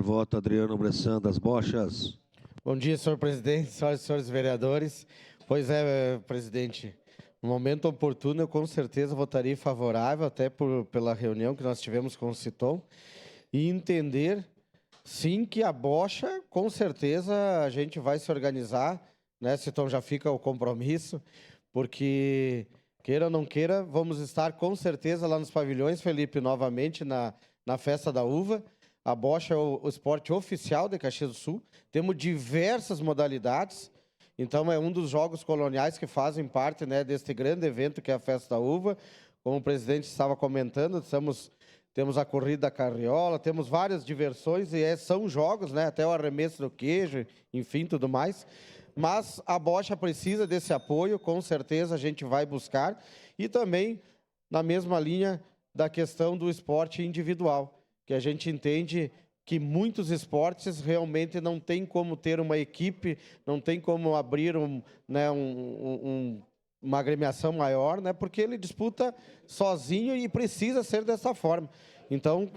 declarar voto Adriano Bressan das Bochas. Bom dia, senhor presidente, senhoras e senhores vereadores. Pois é, presidente, no momento oportuno eu com certeza votaria favorável, até pela reunião que nós tivemos com o Citon, e entender, sim, que a bocha, com certeza, a gente vai se organizar, né, Citon, já fica o compromisso, porque, queira ou não queira, vamos estar com certeza lá nos pavilhões, Felipe, novamente na Festa da Uva. A bocha é o esporte oficial de Caxias do Sul. Temos diversas modalidades. Então, é um dos jogos coloniais que fazem parte, né, deste grande evento que é a Festa da Uva. Como o presidente estava comentando, temos a corrida da carriola, temos várias diversões e são jogos, né, até o arremesso do queijo, enfim, tudo mais. Mas a bocha precisa desse apoio, com certeza a gente vai buscar. E também na mesma linha da questão do esporte individual, que a gente entende que muitos esportes realmente não tem como ter uma equipe, não tem como abrir uma agremiação maior, né, porque ele disputa sozinho e precisa ser dessa forma. Então,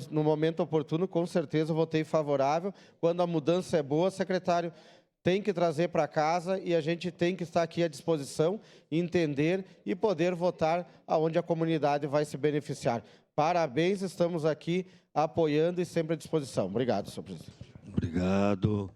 no momento oportuno, com certeza eu votei favorável. Quando a mudança é boa, secretário, tem que trazer para casa e a gente tem que estar aqui à disposição, entender e poder votar aonde a comunidade vai se beneficiar. Parabéns, estamos aqui apoiando e sempre à disposição. Obrigado, senhor presidente. Obrigado.